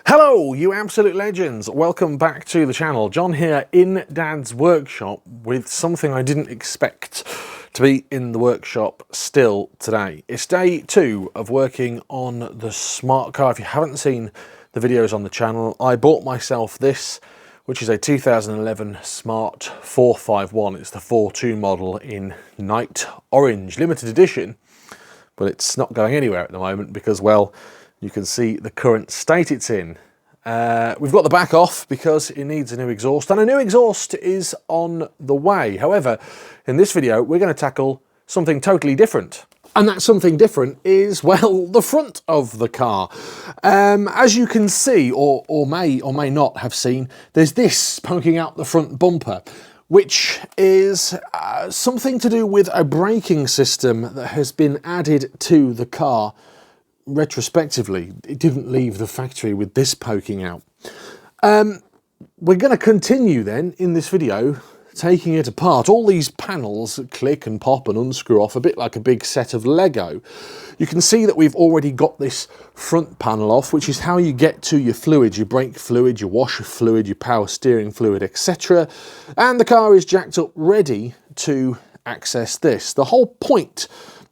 Hello, you absolute legends. Welcome back to the channel. John here in Dad's workshop with something I didn't expect to be in the workshop still today. It's day 2 of working on the smart car. If you haven't seen the videos on the channel, I bought myself this, which is a 2011 Smart 451. It's the ForTwo model in Night Orange, limited edition, but it's not going anywhere at the moment because, well, you can see the current state it's in. We've got the back off because it needs a new exhaust, and a new exhaust is on the way. However, in this video, we're going to tackle something totally different. And that something different is, well, the front of the car. As you can see, or may not have seen, there's this poking out the front bumper, which is something to do with a braking system that has been added to the car retrospectively. It didn't leave the factory with this poking out. We're going to continue then in this video taking it apart. All these panels click and pop and unscrew off a bit like a big set of Lego. You can see that we've already got this front panel off, which is how you get to your fluid, your brake fluid, your washer fluid, your power steering fluid, etc. And the car is jacked up ready to access this. The whole point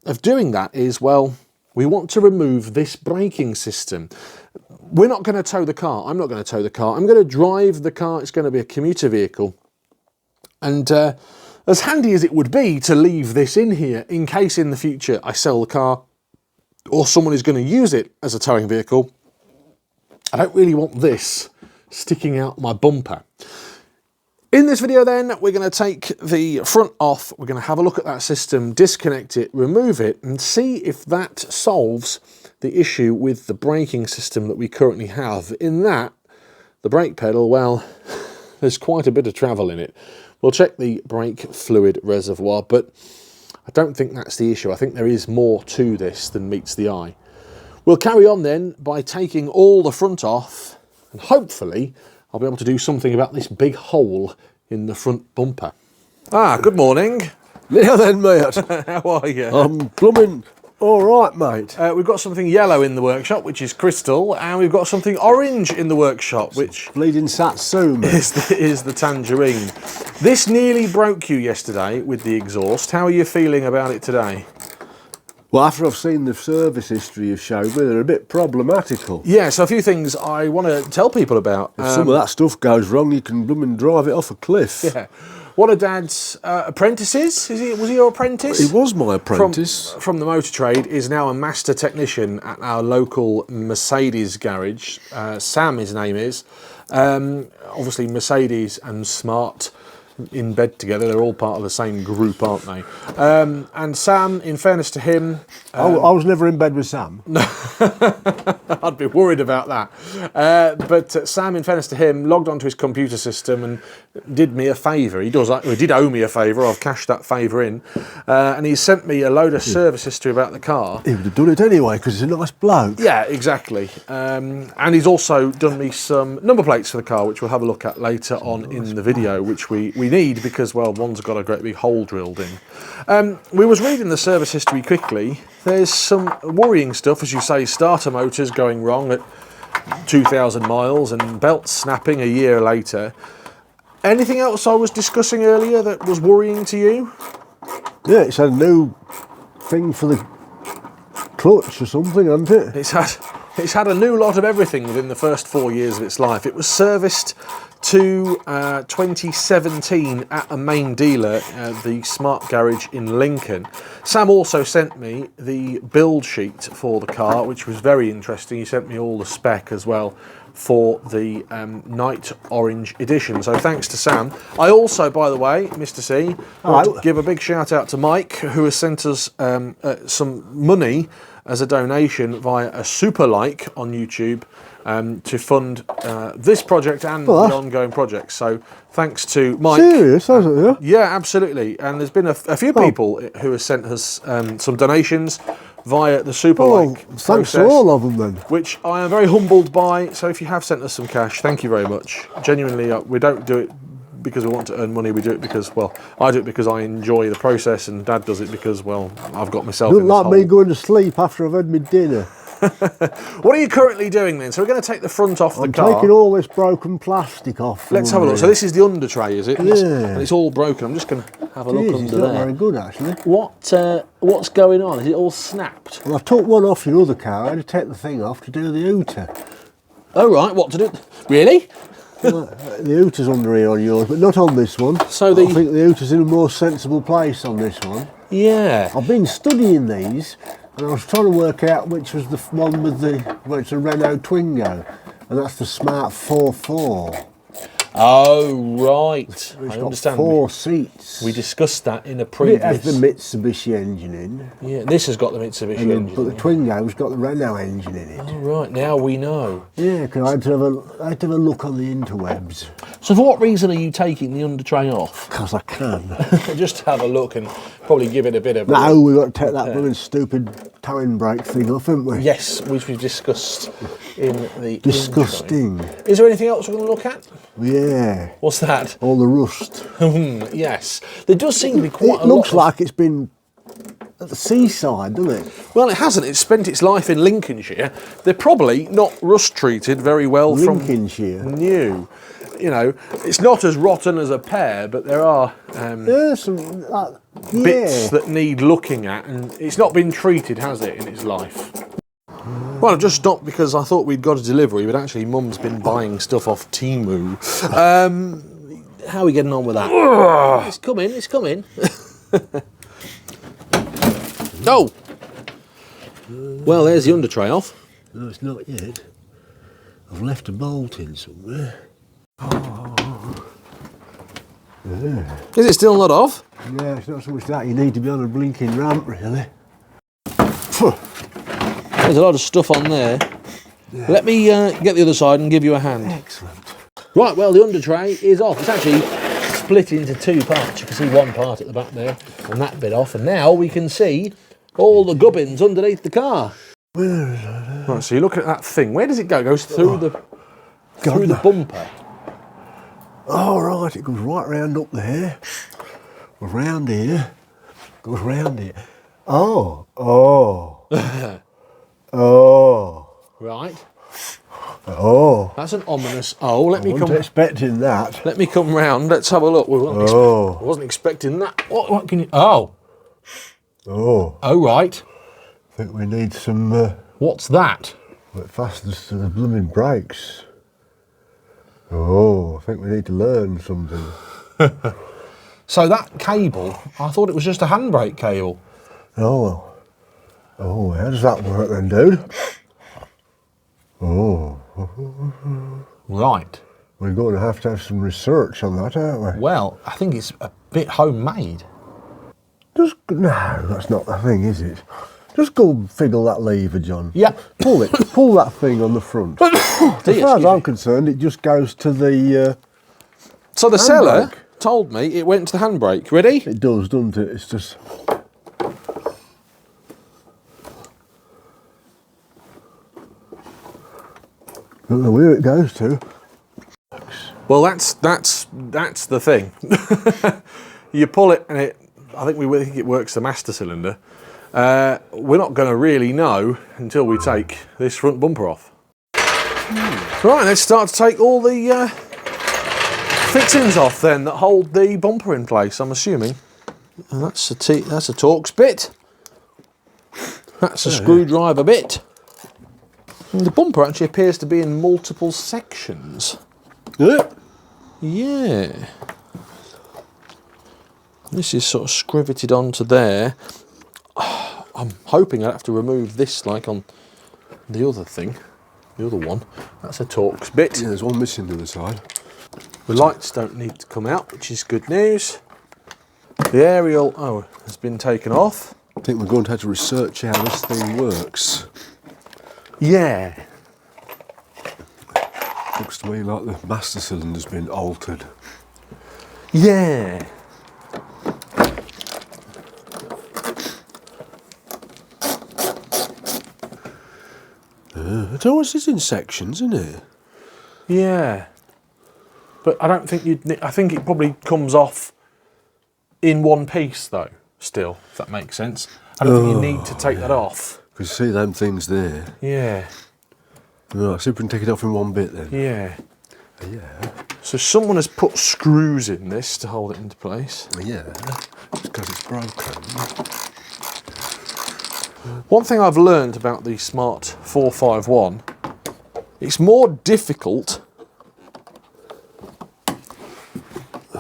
of doing that is, well, we want to remove this braking system. We're not going to tow the car. I'm not going to tow the car. I'm going to drive the car. It's going to be a commuter vehicle. And as handy as it would be to leave this in here in case in the future I sell the car or someone is going to use it as a towing vehicle, I don't really want this sticking out my bumper. In this video then, we're going to take the front off, we're going to have a look at that system, disconnect it, remove it, and see if that solves the issue with the braking system that we currently have. In that, the brake pedal, well, there's quite a bit of travel in it. We'll check the brake fluid reservoir, but I don't think that's the issue. I think there is more to this than meets the eye. We'll carry on then by taking all the front off, and hopefully I'll be able to do something about this big hole in the front bumper. Ah, good morning. Now then, mate. How are you? I'm plumbing all right, mate. We've got something yellow in the workshop, which is crystal, and we've got something orange in the workshop, which Bleeding Satsuma. is the tangerine. This nearly broke you yesterday with the exhaust. How are you feeling about it today? Well, after I've seen the service history you've showed me, they're a bit problematical. Yeah, so a few things I want to tell people about. If some of that stuff goes wrong, you can blooming drive it off a cliff. Yeah. One of Dad's apprentices, was he your apprentice? He was my apprentice. From the motor trade, is now a master technician at our local Mercedes garage. Sam, his name is. Obviously, Mercedes and Smart in bed together. They're all part of the same group, aren't they? And Sam, in fairness to him... I was never in bed with Sam. No, I'd be worried about that. But Sam, in fairness to him, logged onto his computer system and did me a favour. He did owe me a favour. I've cashed that favour in. And he sent me a load of service history about the car. He would have done it anyway, because he's a nice bloke. Yeah, exactly. And he's also done me some number plates for the car, which we'll have a look at later on in the video, which we need because, well, one's got a great big hole drilled in. We was reading the service history quickly. There's some worrying stuff, as you say, starter motors going wrong at 2,000 miles and belts snapping a year later. Anything else I was discussing earlier that was worrying to you? Yeah, it's had a new thing for the clutch or something, hasn't it? It's had a new lot of everything within the first 4 years of its life. It was serviced to 2017 at a main dealer, the Smart Garage in Lincoln. Sam also sent me the build sheet for the car, which was very interesting. He sent me all the spec as well for the Night Orange edition. So thanks to Sam. I also, by the way, Mr. C, want to give a big shout out to Mike, who has sent us some money as a donation via a super like on YouTube to fund this project and the ongoing projects. So thanks to Mike. Serious, hasn't it? Yeah, absolutely. And there's been a few people who have sent us some donations via the super like thanks process, to all of them then. which I am very humbled by. So if you have sent us some cash, thank you very much. Genuinely, we don't do it because we want to earn money. We do it because, well, I do it because I enjoy the process, and Dad does it because, well, I've got myself in this Like hole. me going to sleep after I've had my dinner. What are you currently doing then? So we're going to take the front off the car. I'm taking all this broken plastic off. Let's have a look. So this is the under tray, is it? Yeah. And it's all broken. I'm just going to have a look under it's there. not very good, actually. What's going on? Is it all snapped? Well, I took one off your other car. I had to take the thing off to do the hooter. Oh, right. What to do? Really? Well, the hooter's under here on yours, but not on this one. So I think the hooter's in a more sensible place on this one. Yeah. I've been studying these, and I was trying to work out which was the one with well, it's a Renault Twingo, and that's the Smart ForTwo. Oh, right. It's I got understand. 4 seats. We discussed that in a It previous... has the Mitsubishi engine in. Yeah, this has got the Mitsubishi engine. But the Twingo's got the Renault engine in it. Oh, right. Now we know. Yeah, because I had to have a look on the interwebs. So for what reason are you taking the under tray off? Because I can. Just have a look and probably give it a bit of... No, we've got to take that blooming stupid towing brake thing off, haven't we? Yes, which we've discussed in the Disgusting. intro. Is there anything else we're going to look at? Yeah. What's that? All the rust. Yes. There does seem to be quite a lot. It looks like it's been at the seaside, doesn't it? Well, it hasn't. It's spent its life in Lincolnshire. They're probably not rust treated very well Lincolnshire. from new. You know, it's not as rotten as a pear, but there are There's some bits that need looking at, and it's not been treated, has it, in its life? Well, I've just stopped because I thought we'd got a delivery, but actually Mum's been buying stuff off Temu. How are we getting on with that? It's coming, it's coming. Oh! Well, there's the under tray off. No, it's not yet. I've left a bolt in somewhere. Yeah. Is it still not off? Yeah, it's not so much that. You need to be on a blinking ramp, really. There's a lot of stuff on there. Yeah. Let me get the other side and give you a hand. Excellent. Right, well, the under tray is off. It's actually split into 2 parts. You can see one part at the back there and that bit off. And now we can see all the gubbins underneath the car. Right, so you look at that thing. Where does it go? It goes through the bumper. Oh, right, it goes right round up there. Goes round here. Goes round here. Oh. Oh. Right. Oh. That's an ominous... Oh, let me come... I wasn't expecting that. Let me come round. Let's have a look. I wasn't expecting that. What can you... Oh. Oh. Oh, right. I think we need some... What's that? Fasteners to the blooming brakes. Oh, I think we need to learn something. So that cable, I thought it was just a handbrake cable. Oh, well. Oh, how does that work then, dude? Oh. Right. We're going to have some research on that, aren't we? Well, I think it's a bit homemade. No, that's not the thing, is it? Just go fiddle that lever, John. Yeah. Pull it. Pull that thing on the front. As far as I'm concerned, it just goes to the So the seller told me it went to the handbrake. Ready? It does, doesn't it? It's just... I don't know where it goes to. Well, that's the thing. You pull it, and I think it works the master cylinder. We're not going to really know until we take this front bumper off. Right, let's start to take all the fittings off then that hold the bumper in place, I'm assuming. And that's a Torx bit. That's a screwdriver bit. And the bumper actually appears to be in multiple sections. Yeah. This is sort of scriveted onto there. I'm hoping I'd have to remove this like on the other thing, the other one. That's a Torx bit. Yeah, there's one missing to the side. The lights don't need to come out, which is good news. The aerial, has been taken off. I think we're going to have to research how this thing works. Yeah. Looks to me like the master cylinder's been altered. Yeah. It always is in sections, isn't it? Yeah. But I don't think I think it probably comes off in one piece though, still, if that makes sense. I don't think you need to take that off. Because you see them things there. Yeah. Right, see if we can take it off in one bit then. Yeah. Yeah. So someone has put screws in this to hold it into place. Yeah. It's because it's broken. One thing I've learned about the Smart 451, it's more difficult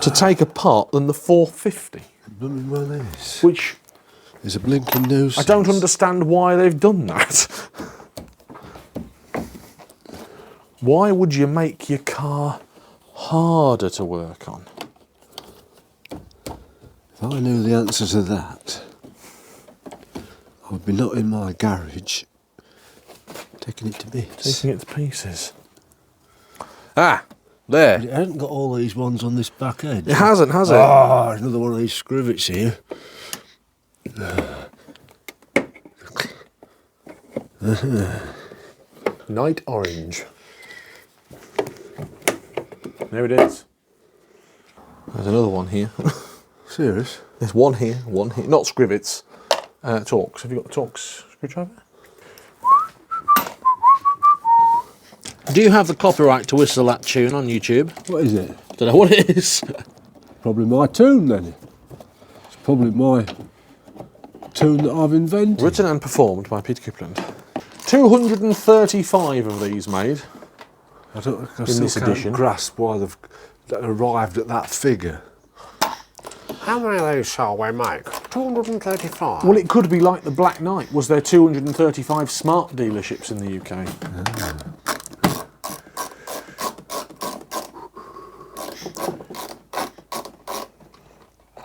to take apart than the 450. Well, this. Which There's a blinking nuisance. I don't understand why they've done that. Why would you make your car harder to work on? If I knew the answer to that, I would be not in my garage taking it to bits. Taking it to pieces. Ah, there. But it hasn't got all these ones on this back edge. It hasn't, has it? Ah, there's another one of these scrivets here. Night Orange. There it is. There's another one here. Serious? There's one here, one here. Not scrivets, Torx. Have you got the Torx screwdriver? Do you have the copyright to whistle that tune on YouTube? What is it? Don't know what it is. Probably my tune then. It's probably my tune that I've invented. Written and performed by Peter Coupland. 235 of these made. I in still this can't edition. grasp why they've arrived at that figure. How many of these shall we make? 235. Well, it could be like the Black Knight. Was there 235 Smart dealerships in the UK?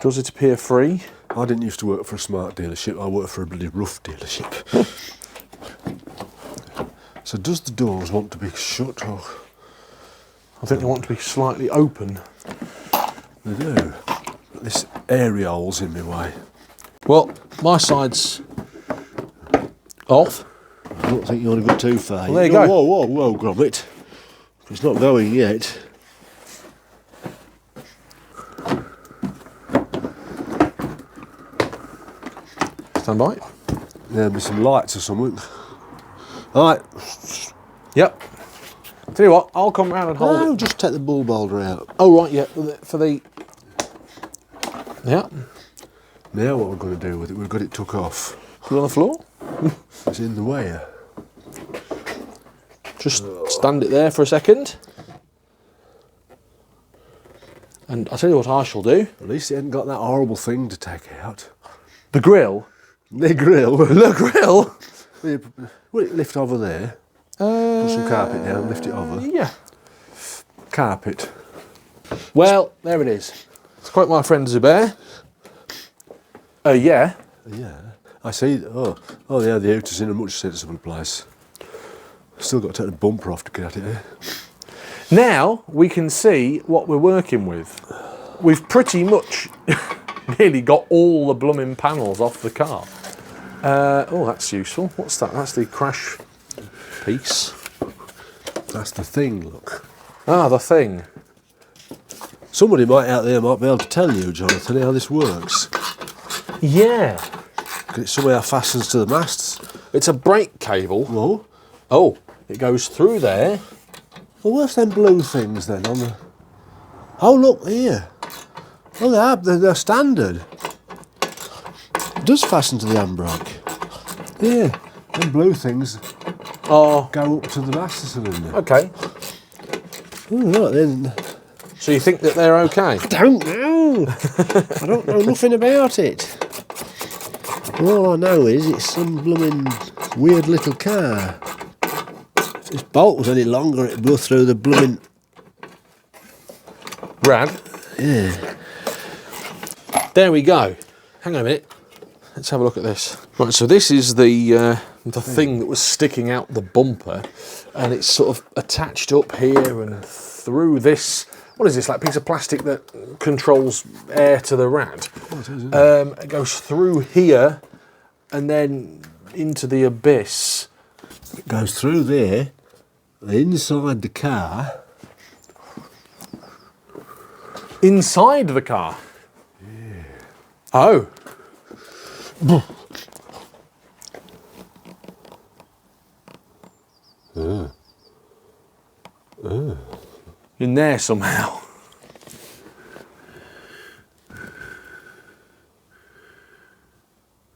Does it appear free? I didn't used to work for a Smart dealership, I worked for a bloody rough dealership. So does the doors want to be shut or? I think they want to be slightly open. They do. But this areole's in my way. Well, my side's off. I don't think you want to go too far. Well, there you go. Whoa, Gromit. It's not going yet. Stand by. There'll be some lights or something. Alright. Yep. Tell you what, I'll come round and hold No, it. just take the bulb holder out. Oh, right, yeah, for the... Yeah. Now what we're going to do with it, we've got it took off. Put it on the floor. It's in the way. Just stand it there for a second. And I'll tell you what I shall do. At least it hasn't got that horrible thing to take out. The grill. The grill. The grill? Will it lift over there? Put some carpet down, lift it over. Yeah. Carpet. Well, there it is. It's quite my friend Zubair. Yeah. Yeah. I see. Oh, yeah, the out is in a much sensible place. Still got to take the bumper off to get at it. Eh? Now we can see what we're working with. We've pretty much nearly got all the blooming panels off the car. Oh, that's useful. What's that? That's the crash piece. That's the thing, look. Ah, the thing. Somebody out there might be able to tell you, Jonathan, how this works. Yeah. Because it somehow fastens to the masts. It's a brake cable. Well, Oh, it goes through there. well, where's them blue things then on the... Oh, look, here. Oh, they're standard. It does fasten to the handbrake. Yeah, them blue things Oh, go up to the master cylinder. okay. Oh, look, then... So you think that they're okay? Don't know. I don't know nothing about it. All I know is it's some blooming weird little car. If this bolt was any longer, it'd go through the blooming... Rad. Yeah. There we go. Hang on a minute. Let's have a look at this. Right, so this is the thing that was sticking out the bumper, and it's sort of attached up here and through this. What is this, like a piece of plastic that controls air to the rad? Oh, it is, isn't it? It goes through here and then into the abyss. It goes through there, inside the car. Inside the car? Yeah. Oh. In there somehow.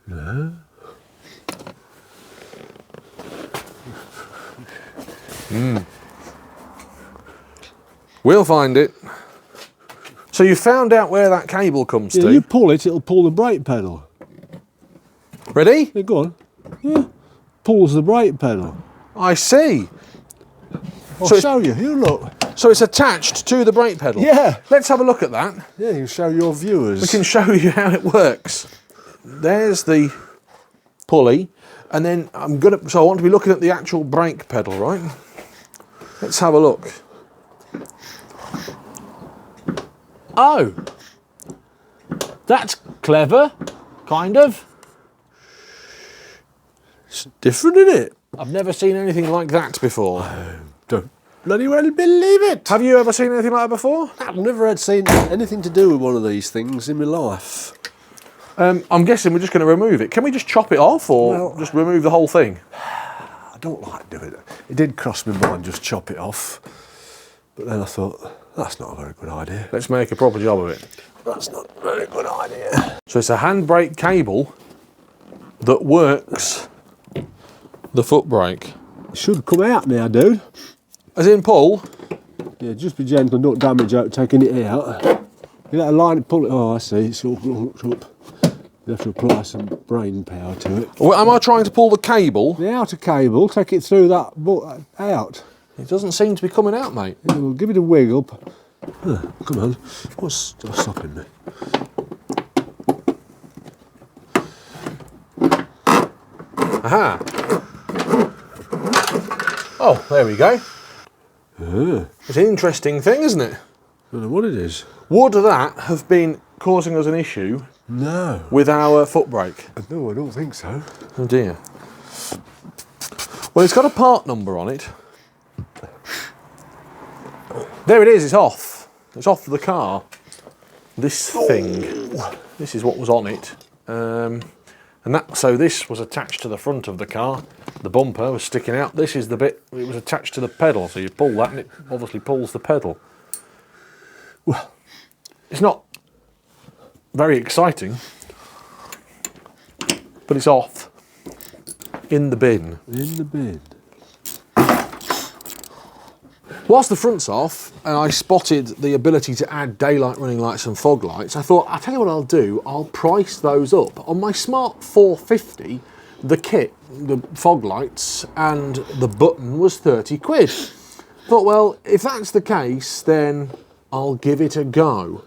No. We'll find it. So you found out where that cable comes Yeah, to. you pull it, it'll pull the brake pedal. Ready? Yeah, go on. Yeah. Pulls the brake pedal. I see. I'll So show you. You look. So it's attached to the brake pedal? Yeah. Let's have a look at that. Yeah, you can show your viewers. We can show you how it works. There's the pulley, and then so I want to be looking at the actual brake pedal, right? Let's have a look. Oh, that's clever, kind of. It's different, isn't it? I've never seen anything like that before. Don't bloody well believe it. Have you ever seen anything like that before? I've never had seen anything to do with one of these things in my life. I'm guessing we're just going to remove it. Can we just chop it off, or just remove the whole thing? I don't like doing it. It did cross my mind just chop it off. But then I thought, that's not a very good idea. Let's make a proper job of it. That's not a very good idea. So it's a handbrake cable that works the foot brake. It should come out now, dude. As in pull? Yeah, just be gentle, don't damage out taking it out. You let a line pull it. Oh, I see, it's all hooked up. You have to apply some brain power to it. Well, am I trying to pull the cable? The outer cable, take it through that out. It doesn't seem to be coming out, mate. Yeah, we'll give it a wiggle. Come on, what's stopping me? Aha! Oh, there we go. It's an interesting thing, isn't it? I don't know what it is. Would that have been causing us an issue No. with our foot brake? No, I don't think so. Oh dear. Well, it's got a part number on it. There it is, it's off. It's off the car. This thing, this is what was on it. So this was attached to the front of the car. The bumper was sticking out. This is the bit, it was attached to the pedal. So you pull that and it obviously pulls the pedal. Well, it's not very exciting, but it's off. In the bin. in the bin. Whilst the front's off and I spotted the ability to add daylight running lights and fog lights, I thought, I'll tell you what I'll do, I'll price those up. On my Smart 450, the kit, the fog lights and the button was 30 quid. Thought, well, if that's the case, then I'll give it a go.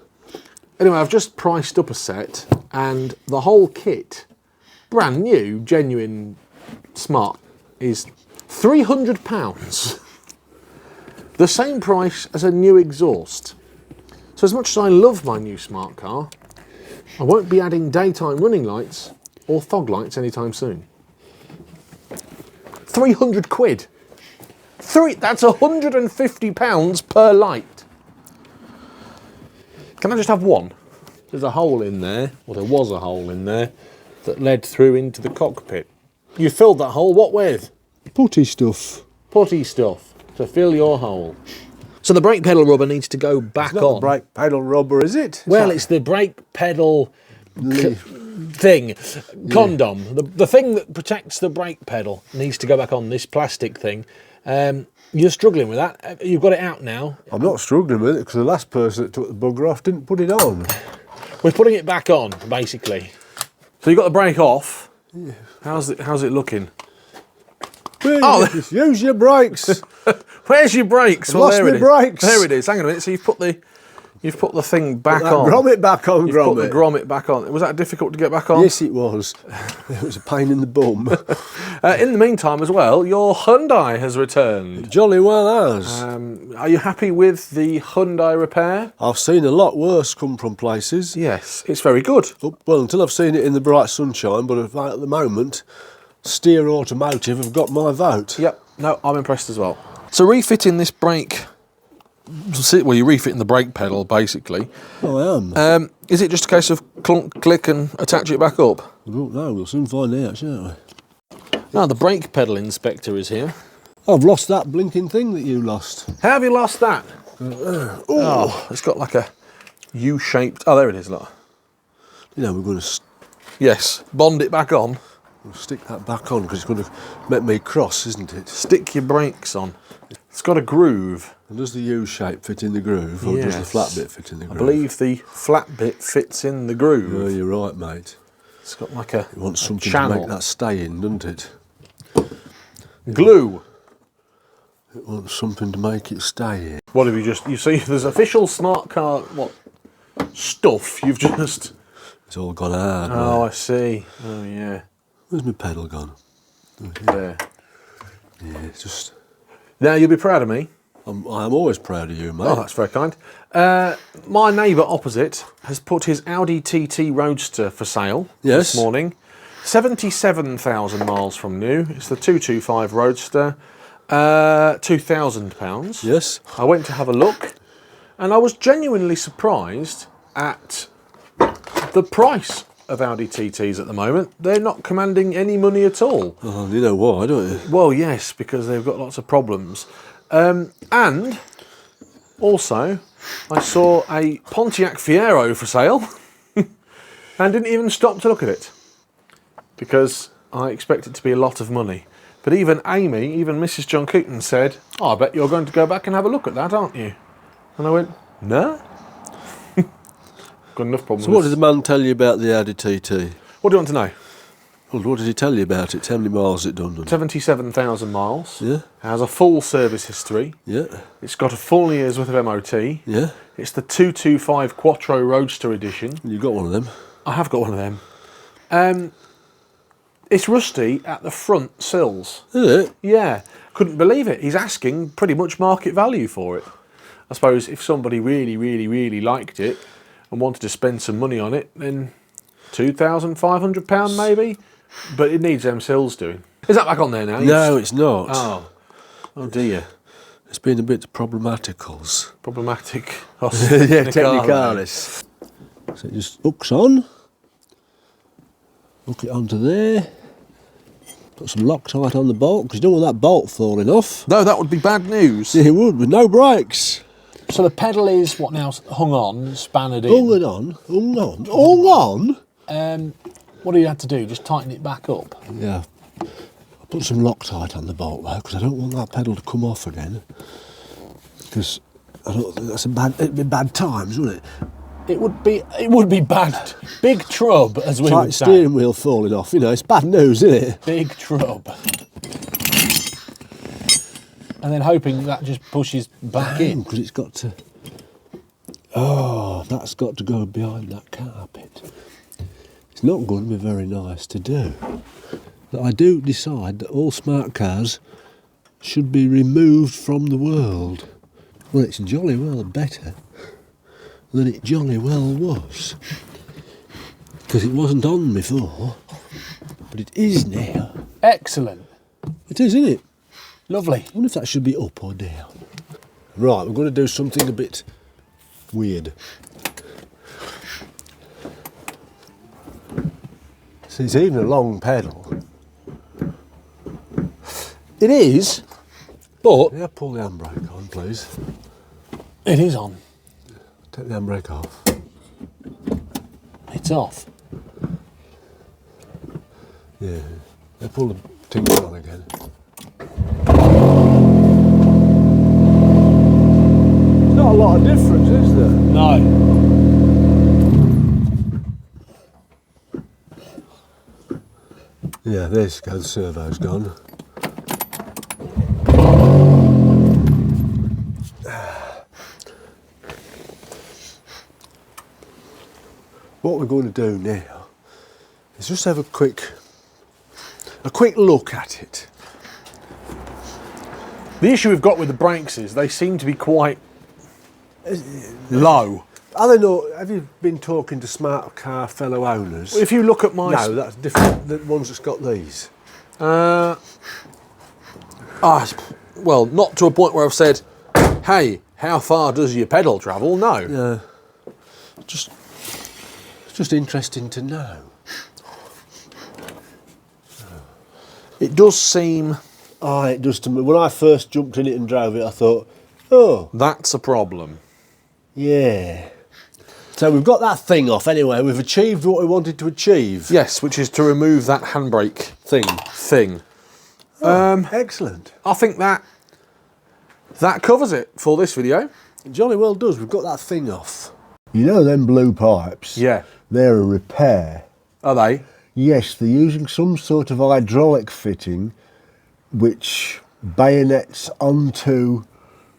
Anyway, I've just priced up a set and the whole kit, brand new, genuine Smart, is £300. The same price as a new exhaust. So as much as I love my new Smart car, I won't be adding daytime running lights or fog lights anytime soon. 300 quid. That's £150 per light. Can I just have one? There's a hole in there, or there was a hole in there, that led through into the cockpit. You filled that hole, what with? Putty stuff. Putty stuff to fill your hole. So the brake pedal rubber needs to go back It's not on. the brake pedal rubber, is it? Well, it's the brake pedal thing, condom. The thing that protects the brake pedal needs to go back on, this plastic thing. You're struggling with that. You've got it out now. I'm not struggling with it because the last person that took the bugger off didn't put it on. We're putting it back on, basically. So you've got the brake off. Yeah. How's it looking? Oh, use your brakes. Where's your brakes? Well, lost my brakes. There it is. Hang on a minute. So you've put the thing back on. Grommet back on, You've put the grommet back on. Was that difficult to get back on? Yes, it was. It was a pain in the bum. In the meantime, as well, your Hyundai has returned. Jolly well has. Are you happy with the Hyundai repair? I've seen a lot worse come from places. Yes, it's very good. Well, until I've seen it in the bright sunshine, but at the moment, Steer Automotive have got my vote. Yep, no, I'm impressed as well. So refitting this brake, well, you're refitting the brake pedal, basically. Oh, I am. Is it just a case of clunk, click and attach it back up? I don't know, we'll soon find out, shan't we? Now, the brake pedal inspector is here. I've lost that blinking thing that you lost. How have you lost that? Oh, it's got like a U-shaped... Oh, there it is, look. You know, we're going to Yes, bond it back on. stick that back on because it's going to make me cross, isn't it? Stick your brakes on. It's got a groove. And does the U-shape fit in the groove, or does the flat bit fit in the groove? I believe the flat bit fits in the groove. Oh, you're right, mate. It's got like a It wants something channel. to make that stay in, doesn't it? Glue. It wants something to make it stay in. What have you just... You see, there's official smart car... What? Stuff you've just... It's all gone hard. Oh, mate. I see. Oh, yeah. Where's my pedal gone? There. Yeah, it's just... Now, you'll be proud of me. I'm always proud of you, mate. Oh, that's very kind. My neighbour opposite has put his Audi TT Roadster for sale Yes. this morning. 77,000 miles from new. It's the 225 Roadster. £2,000. Yes. I went to have a look, and I was genuinely surprised at the price of Audi TTs at the moment. They're not commanding any money at all. Oh, you know why, don't you? Well, yes, because they've got lots of problems. And also, I saw a Pontiac Fiero for sale and didn't even stop to look at it because I expect it to be a lot of money. But even Amy, even Mrs. John Keaton said, oh, I bet you're going to go back and have a look at that, aren't you? And I went, no. Got enough problems. So what did the man tell you about the Audi TT? What do you want to know? Well, what did he tell you about it? How many miles has it done? 77,000 miles. Yeah. It has a full service history. Yeah. It's got a full year's worth of MOT. Yeah. It's the 225 Quattro Roadster edition. You got one of them? I have got one of them. It's rusty at the front sills. Is it? Yeah, couldn't believe it. He's asking pretty much market value for it. I suppose if somebody really, really, really liked it and wanted to spend some money on it, then £2,500 maybe. But it needs them sills doing. Is that back on there now? No, it's not. Oh dear. It's been a bit problematicals. Problematic. Yeah, technicalis. So it just hooks on. Hook it onto there. Put some Loctite on the bolt, because you don't want that bolt falling off. No, that would be bad news. It would, with no brakes. So the pedal is what now? Hung on, spanned in. Hung on. What do you have to do? Just tighten it back up? Yeah. I put some Loctite on the bolt though, because I don't want that pedal to come off again. Because I don't think it'd be bad times, wouldn't it? It would be bad. Big trub, as we It's like would the say. steering wheel falling off, you know, it's bad news, isn't it? Big trub. And then hoping that just pushes back in. Because it's got to... Oh, that's got to go behind that carpet. It's not going to be very nice to do. But I do decide that all smart cars should be removed from the world. Well, it's jolly well better than it jolly well was. Because it wasn't on before, but it is now. Excellent. It is, isn't it? Lovely. I wonder if that should be up or down. Right, we're going to do something a bit weird. See, it's even a long pedal. It is, but... Yeah, pull the handbrake on, please. It is on. Take the handbrake off. It's off. Yeah. Now pull the tinker on again. Not a lot of difference, is there? No. Yeah, there's go, the servo's gone. What we're going to do now is just have a quick look at it. The issue we've got with the brakes is they seem to be quite low. Are they not? Have you been talking to smart car fellow owners? If you look at my... No, that's different. The ones that's got these. Well, not to a point where I've said, hey, how far does your pedal travel? No. Yeah. It's just interesting to know. It does seem Oh, it does to me. When I first jumped in it and drove it, I thought, oh, That's a problem. yeah. So we've got that thing off anyway. We've achieved what we wanted to achieve. Yes, which is to remove that handbrake thing. Excellent. I think that covers it for this video. It jolly well does. We've got that thing off. You know them blue pipes? Yeah. They're a repair. Are they? Yes, they're using some sort of hydraulic fitting which bayonets onto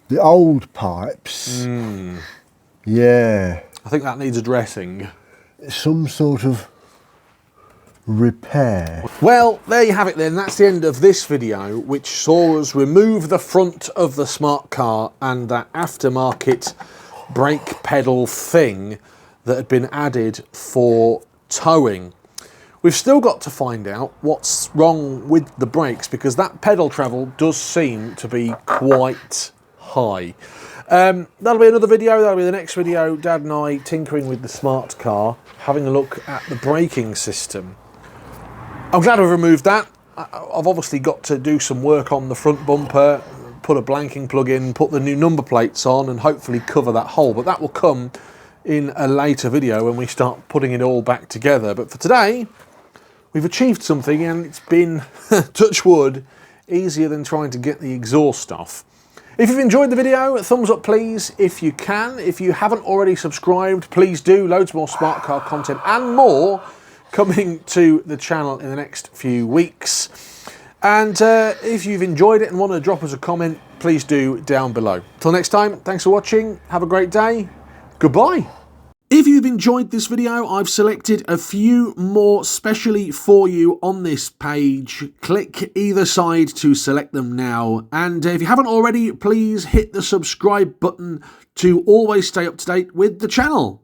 the old pipes. Yeah. I think that needs addressing. Some sort of repair. Well, there you have it then. That's the end of this video, which saw us remove the front of the smart car and that aftermarket brake pedal thing that had been added for towing. We've still got to find out what's wrong with the brakes, because that pedal travel does seem to be quite high. That'll be another video. That'll be the next video. Dad and I tinkering with the smart car, having a look at the braking system. I'm glad we've removed that. I've obviously got to do some work on the front bumper, put a blanking plug in, put the new number plates on, and hopefully cover that hole. But that will come in a later video when we start putting it all back together. But for today, we've achieved something, and it's been, touch wood, easier than trying to get the exhaust off. If you've enjoyed the video, thumbs up please if you can. If you haven't already subscribed, please do. Loads more smart car content and more coming to the channel in the next few weeks. And if you've enjoyed it and want to drop us a comment, please do down below. Till next time, thanks for watching. Have a great day. Goodbye. If you've enjoyed this video, I've selected a few more specially for you on this page. Click either side to select them now. And if you haven't already, please hit the subscribe button to always stay up to date with the channel.